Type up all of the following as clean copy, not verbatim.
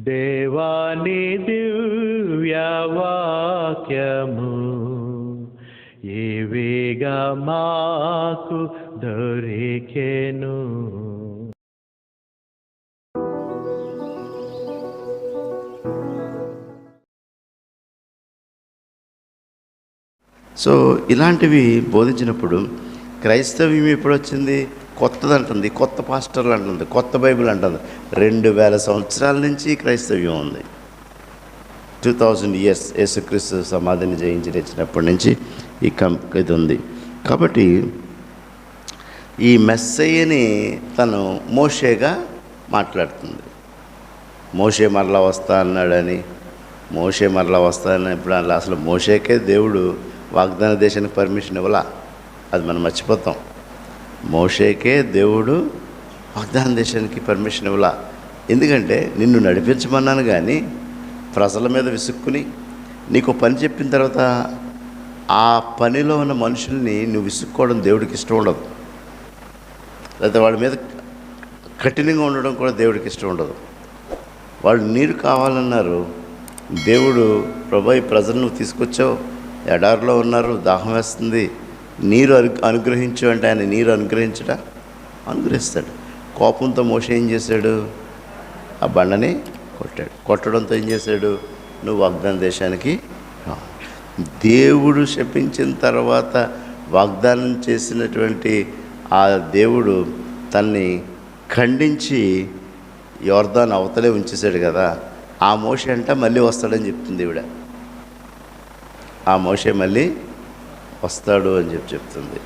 దేవాని దివ్యవాక్యము ఏవేగా మాకు దొరికెను. సో ఇలాంటివి బోధించినప్పుడు క్రైస్తవ్యం ఎప్పుడు వచ్చింది? కొత్తది అంటుంది, కొత్త పాస్టర్లు అంటుంది, కొత్త బైబిల్ అంటుంది. 2000 సంవత్సరాల నుంచి క్రైస్తవ్యం ఉంది. 2000 years యేసుక్రీస్తు సమాధిని జయించి తెచ్చినప్పటి నుంచి ఇది ఉంది. కాబట్టి ఈ మెస్సయ్యని తను మోషేగా మాట్లాడుతుంది. మోషే మరలా వస్తా అన్నాడని, మోషే మరలా వస్తానని ఇప్పుడు అసలు మోషేకే దేవుడు వాగ్దాన దేశానికి పర్మిషన్ ఇవ్వాలా, అది మనం మర్చిపోతాం. మోషేకే దేవుడు వాగ్దాన దేశానికి పర్మిషన్ ఇవ్వాలా. ఎందుకంటే నిన్ను నడిపించమన్నాను కానీ ప్రజల మీద విసుక్కుని నీకు పని చెప్పిన తర్వాత ఆ పనిలో ఉన్న మనుషుల్ని నువ్వు విసుక్కోవడం దేవుడికి ఇష్టం ఉండదు. లేకపోతే వాళ్ళ మీద కఠినంగా ఉండడం కూడా దేవుడికి ఇష్టం ఉండదు. వాళ్ళు నీరు కావాలన్నారు, దేవుడు ప్రభు ఈ ప్రజలు నువ్వు తీసుకొచ్చావు, ఎడారిలో ఉన్నారు, దాహం వేస్తుంది, నీరు అనుగ్రహించు అంటే ఆయన నీరు అనుగ్రహిస్తాడు. కోపంతో మోషే ఏం చేశాడు? ఆ బండని కొట్టాడు. కొట్టడంతో ఏం చేశాడు? నువ్వు వాగ్దాన దేశానికి దేవుడు శపించిన తర్వాత వాగ్దానం చేసినటువంటి ఆ దేవుడు తన్ని ఖండించి యోర్దాను అవతలే ఉంచేశాడు కదా. ఆ మోషే అంట మళ్ళీ వస్తాడని చెప్తుంది ఈవిడ. ఆ మోషే మళ్ళీ వస్తాడు అని చెప్తుంది.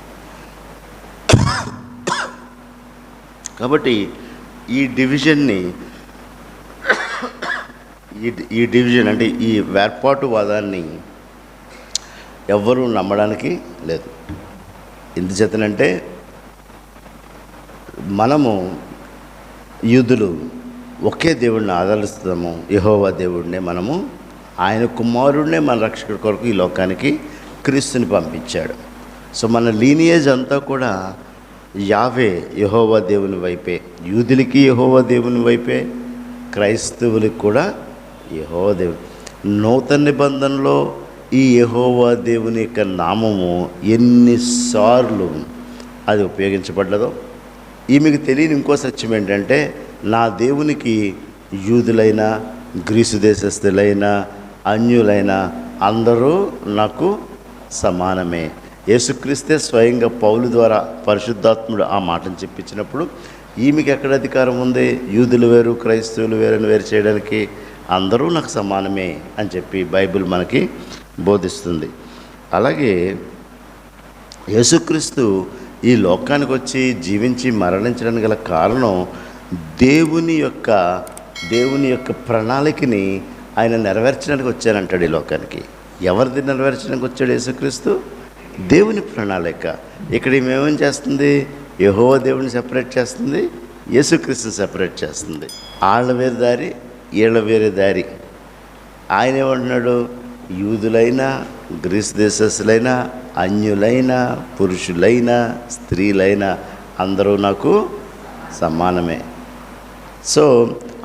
కాబట్టి ఈ డివిజన్ అంటే ఈ వేర్పాటు వాదాన్ని ఎవ్వరూ నమ్మడానికి లేదు. ఎందుచేతనంటే మనము యూదులు ఒకే దేవుడిని ఆదరిస్తాము, యెహోవా దేవుడినే. మనము ఆయన కుమారుడినే మన రక్షకుడి కొరకు ఈ లోకానికి క్రీస్తుని పంపించాడు. సో మన లీనియేజ్ అంతా కూడా యావే, యెహోవా దేవుని వైపే. యూదులకి యెహోవా దేవుని వైపే, క్రైస్తవులకి కూడా యెహోవా దేవుని. నూతన నిబంధనలో ఈ యెహోవా దేవుని యొక్క నామము ఎన్నిసార్లు అది ఉపయోగించబడ్డదో. ఈమెకు తెలియని ఇంకో సత్యం ఏంటంటే, నా దేవునికి యూదులైనా, గ్రీసు దేశస్థులైనా, అన్యులైనా అందరూ నాకు సమానమే. యేసుక్రీస్తే స్వయంగా పౌలు ద్వారా పరిశుద్ధాత్ముడు ఆ మాటను చెప్పించినప్పుడు ఈమెకి ఎక్కడ అధికారం ఉంది? యూదులు వేరు, క్రైస్తవులు వేరని వేరు చేయడానికి. అందరూ నాకు సమానమే అని చెప్పి బైబిల్ మనకి బోధిస్తుంది. అలాగే యేసుక్రీస్తు ఈ లోకానికి వచ్చి జీవించి మరణించడానికి గల కారణం దేవుని యొక్క ప్రణాళికని ఆయన నెరవేర్చడానికి వచ్చానంటాడు ఈ లోకానికి. ఎవరిది నెరవేర్చడానికి వచ్చాడు యేసుక్రీస్తు? దేవుని ప్రణాళిక. ఇక్కడ ఏమేమేం చేస్తుంది? యెహోవా దేవుని సెపరేట్ చేస్తుంది, యేసుక్రీస్తుని సెపరేట్ చేస్తుంది. వాళ్ళ వేరే దారి, వీళ్ళ వేరే దారి. ఆయన ఏమంటున్నాడు? యూదులైనా, గ్రీసు దేశస్తులైనా, అన్యులైనా, పురుషులైనా, స్త్రీలైనా అందరూ నాకు సమానమే. సో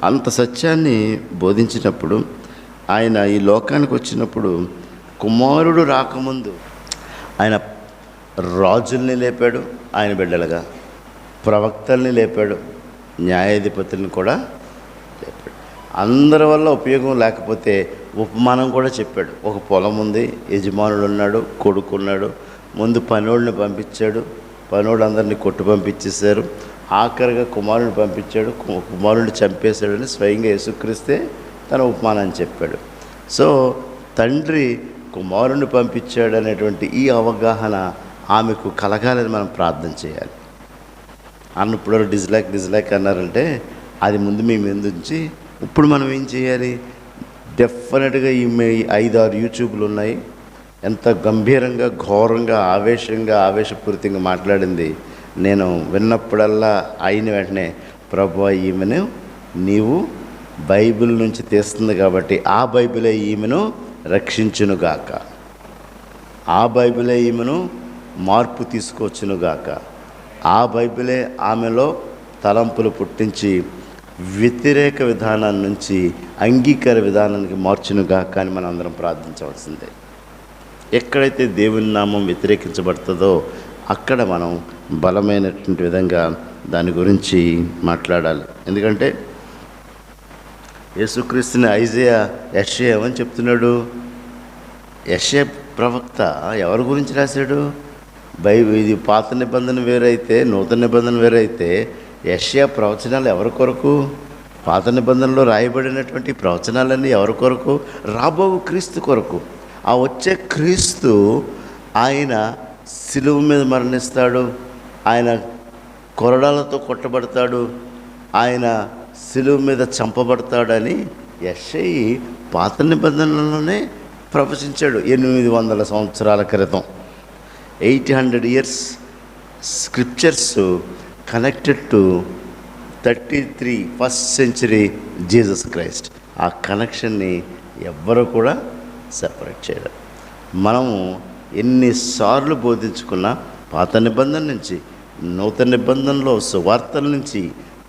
అంత సత్యాన్ని బోధించినప్పుడు ఆయన ఈ లోకానికి వచ్చినప్పుడు కుమారుడు రాకముందు ఆయన రాజుల్ని లేపాడు, ఆయన బిడ్డలుగా ప్రవక్తల్ని లేపాడు, న్యాయాధిపతుల్ని కూడా లేపాడు. అందరి వల్ల ఉపయోగం లేకపోతే ఉపమానం కూడా చెప్పాడు. ఒక పొలం ఉంది, యజమానుడు ఉన్నాడు, కొడుకు ఉన్నాడు. ముందు పనోళ్ళని పంపించాడు, పనోళ్ళు అందరినీ కొట్టు పంపించేశారు. ఆఖరిగా కుమారుని పంపించాడు, కుమారుడిని చంపేశాడని స్వయంగా యేసుక్రీస్తే తన ఉపమానాన్ని చెప్పాడు. సో తండ్రి కుమారుని పంపించాడు అనేటువంటి ఈ అవగాహన ఆమెకు కలగాలని మనం ప్రార్థన చేయాలి. అన్నప్పుడు డిజ్లైక్ అన్నారంటే అది ముందు మీ మీద ఉంచి ఇప్పుడు మనం ఏం చేయాలి? డెఫినెట్గా ఈ 5-6 యూట్యూబ్లు ఉన్నాయి. ఎంత గంభీరంగా, ఘోరంగా, ఆవేశపూరితంగా మాట్లాడింది నేను విన్నప్పుడల్లా అయిన వెంటనే ప్రభువా ఈమెను నీవు బైబిల్ నుంచి తీస్తుంది కాబట్టి ఆ బైబిలే ఈమెను రక్షించునుగాక, ఆ బైబిలే ఈమెను మార్పు తీసుకొచ్చునుగాక, ఆ బైబిలే ఆమెలో తలంపులు పుట్టించి వ్యతిరేక విధానం నుంచి అంగీకార విధానానికి మార్చునుగా. కానీ మనం అందరం ప్రార్థించవలసిందే. ఎక్కడైతే దేవుని నామం వ్యతిరేకించబడుతుందో అక్కడ మనం బలమైనటువంటి విధంగా దాని గురించి మాట్లాడాలి. ఎందుకంటే యేసుక్రీస్తుని యెషయా ఏమని చెప్తున్నాడు? యెషయా ప్రవక్త ఎవరి గురించి రాశాడు? ఇది పాత నిబంధన వేరైతే నూతన నిబంధన వేరైతే యెషయా ప్రవచనాలు ఎవరి కొరకు? పాత నిబంధనలో రాయబడినటువంటి ప్రవచనాలన్నీ ఎవరి కొరకు? రాబో క్రీస్తు కొరకు. ఆ వచ్చే క్రీస్తు ఆయన సిలువ మీద మరణిస్తాడు, ఆయన కొరడాలతో కొట్టబడతాడు, ఆయన సిలువ మీద చంపబడతాడని యెషయా పాత నిబంధనలోనే ప్రవచించాడు. 800 సంవత్సరాల క్రితం 800 years scriptures connected to 33 first century Jesus Christ. ఆ కనెక్షన్ని ఎవ్వరూ కూడా సెపరేట్ చేయరు. మనము ఎన్నిసార్లు బోధించుకున్నా పాత నిబంధన నుంచి నూతన నిబంధనలో సువార్తల నుంచి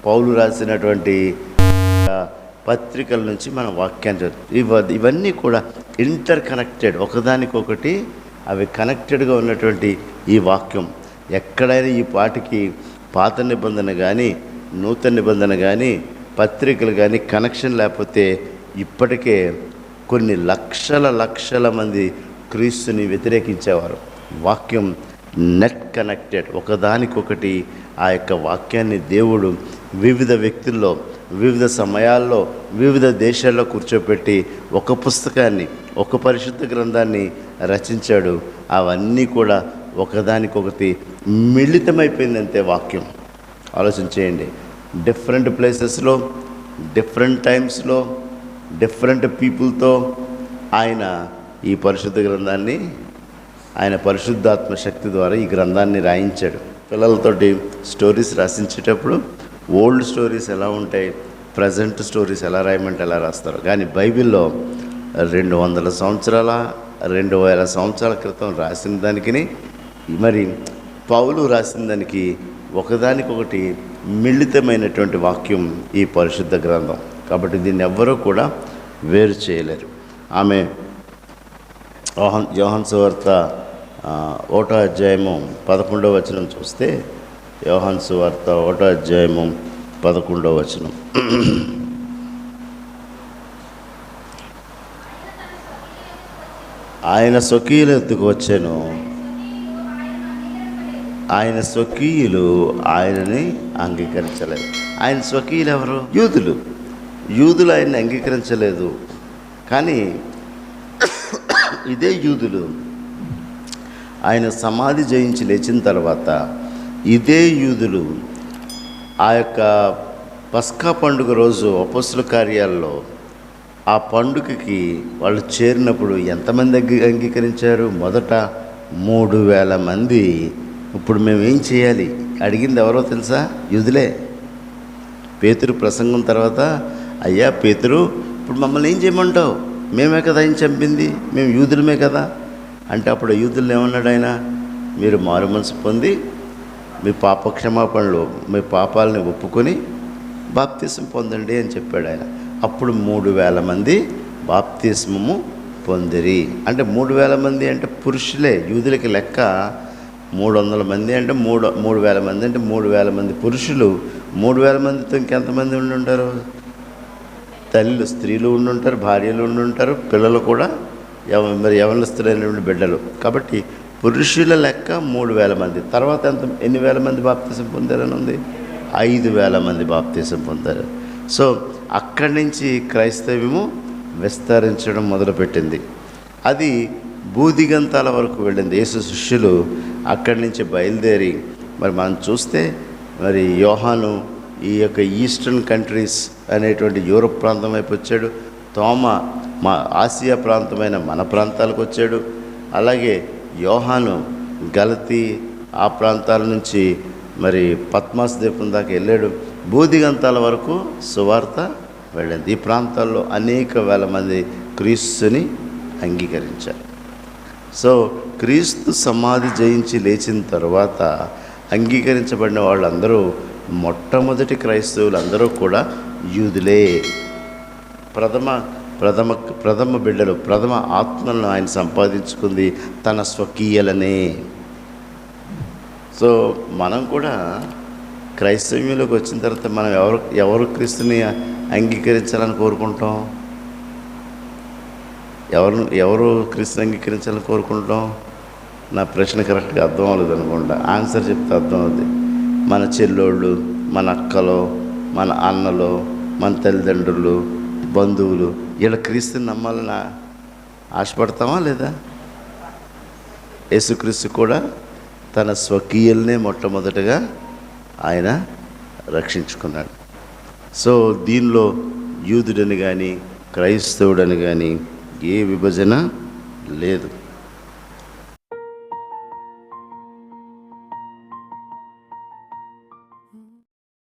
పౌలు రాసినటువంటి పత్రికల నుంచి మన వాక్యాన్ని ఇవన్నీ కూడా ఇంటర్ కనెక్టెడ్, ఒకదానికొకటి అవి కనెక్టెడ్గా ఉన్నటువంటి ఈ వాక్యం. ఎక్కడైనా ఈ పాటికి పాత నిబంధన కానీ నూతన నిబంధన కానీ పత్రికలు కానీ కనెక్షన్ లేకపోతే ఇప్పటికే కొన్ని లక్షల మంది క్రీస్తుని వ్యతిరేకించేవారు. వాక్యం నెట్ కనెక్టెడ్, ఒకదానికొకటి. ఆ యొక్క వాక్యాన్ని దేవుడు వివిధ వ్యక్తుల్లో వివిధ సమయాల్లో వివిధ దేశాల్లో కూర్చోపెట్టి ఒక పుస్తకాన్ని, ఒక పరిశుద్ధ గ్రంథాన్ని రచించాడు. అవన్నీ కూడా ఒకదానికొకటి మిళితమైపోయిందంతే వాక్యం. ఆలోచించేయండి. డిఫరెంట్ ప్లేసెస్లో, డిఫరెంట్ టైమ్స్లో, డిఫరెంట్ పీపుల్తో ఆయన ఈ పరిశుద్ధ గ్రంథాన్ని, ఆయన పరిశుద్ధాత్మ శక్తి ద్వారా ఈ గ్రంథాన్ని రాయించాడు. పిల్లలతోటి స్టోరీస్ రాసించేటప్పుడు ఓల్డ్ స్టోరీస్ ఎలా ఉంటాయి, ప్రజెంట్ స్టోరీస్ ఎలా రాయమంటే ఎలా రాస్తారు. కానీ బైబిల్లో 200 సంవత్సరాల 2000 సంవత్సరాల క్రితం రాసిన దానికి మరి పౌలు రాసిన దానికి ఒకదానికొకటి మిళితమైనటువంటి వాక్యం ఈ పరిశుద్ధ గ్రంథం. కాబట్టి దీన్ని ఎవ్వరూ కూడా వేరు చేయలేరు. ఆమె యోహాను సువార్త 1వ అధ్యాయము 11వ వచనం చూస్తే, యోహాను సువార్త 1వ అధ్యాయము 11వ వచనం. ఆయన స్వకీయుల ఎత్తుకు వచ్చాను, ఆయన స్వకీయులు ఆయనని అంగీకరించలేదు. ఆయన స్వకీయులు ఎవరు? యూదులు ఆయన్ని అంగీకరించలేదు. కానీ ఇదే యూదులు ఆయన సమాధి జయించి లేచిన తర్వాత ఇదే యూదులు ఆ యొక్క పస్కా పండుగ రోజు అపొస్తలుల కార్యాల్లో ఆ పండుగకి వాళ్ళు చేరినప్పుడు ఎంతమంది అంగీకరించారు? మొదట 3000 మంది. ఇప్పుడు మేము ఏం చేయాలి అడిగింది ఎవరో తెలుసా? యూదులే. పేతురు ప్రసంగం తర్వాత, అయ్యా పేతురు, ఇప్పుడు మమ్మల్ని ఏం చేయమంటావు? మేమే కదా ఆయన చంపింది, మేము యూదులమే కదా అంటే, అప్పుడు యూదులను ఏమన్నాడు ఆయన? మీరు మారు మనసు పొంది మీ పాపక్షమాపణలు, మీ పాపాలని ఒప్పుకొని బాప్తిసం పొందండి అని చెప్పాడు ఆయన. అప్పుడు 3000 మంది బాప్తిస్మము పొందిరి. అంటే 3000 మంది అంటే పురుషులే. యూదులకి లెక్క 300 మంది అంటే 3000 మంది అంటే 3000 మంది పురుషులు. 3000 మందితో ఇంకెంతమంది ఉండి ఉంటారు? తల్లి స్త్రీలు ఉండుంటారు, భార్యలు ఉండుంటారు, పిల్లలు కూడా మరి యవనస్తులైనటువంటి బిడ్డలు. కాబట్టి పురుషుల లెక్క 3000 మంది. తర్వాత ఎన్ని వేల మంది బాప్తిసం పొందారని ఉంది? 5000 మంది బాప్తిసం పొందారు. సో అక్కడి నుంచి క్రైస్తవ్యము విస్తరించడం మొదలుపెట్టింది. అది భూదిగంతాల వరకు వెళ్ళింది. యేసు శిష్యులు అక్కడి నుంచి బయలుదేరి మరి మనం చూస్తే మరి యోహాను ఈ యొక్క ఈస్టర్న్ కంట్రీస్ అనేటువంటి యూరోప్ ప్రాంతం వైపు వచ్చాడు. తోమా మా ఆసియా ప్రాంతమైన మన ప్రాంతాలకు వచ్చాడు. అలాగే యోహాను గలతీ ఆ ప్రాంతాల నుంచి మరి పద్మాస్ ద్వీపం దాకా వెళ్ళాడు. భూదిగంతాల వరకు సువార్త వెళ్ళింది. ఈ ప్రాంతాల్లో అనేక వేల మంది క్రీస్తుని అంగీకరించారు. సో క్రీస్తు సమాధి జయించి లేచిన తర్వాత అంగీకరించబడిన వాళ్ళందరూ మొట్టమొదటి క్రైస్తవులు అందరూ కూడా యూదులే. ప్రథమ ప్రథమ ప్రథమ బిడ్డలు, ప్రథమ ఆత్మలను ఆయన సంపాదించుకుంది తన స్వకీయలనే. సో మనం కూడా క్రైస్తవ్యంలోకి వచ్చిన తర్వాత మనం ఎవరు క్రీస్తుని అంగీకరించాలని కోరుకుంటాం? ఎవరు క్రీస్తుని అంగీకరించాలని కోరుకుంటాం? నా ప్రశ్న కరెక్ట్గా అర్థం అవ్వలేదు అనుకుంటా. ఆన్సర్ చెప్తే అర్థం అవుతుంది. మన చెల్లోళ్ళు, మన అక్కలో, మన అన్నలో, మన తల్లిదండ్రులు, బంధువులు, వీళ్ళ క్రీస్తుని నమ్మాలని ఆశపడతామా లేదా? యేసుక్రీస్తు కూడా తన స్వకీయుల్నే మొట్టమొదటగా ఆయన రక్షించుకున్నాడు. సో దీనిలో యూదుడని కానీ క్రైస్తవుడని కానీ ఏ విభజన లేదు.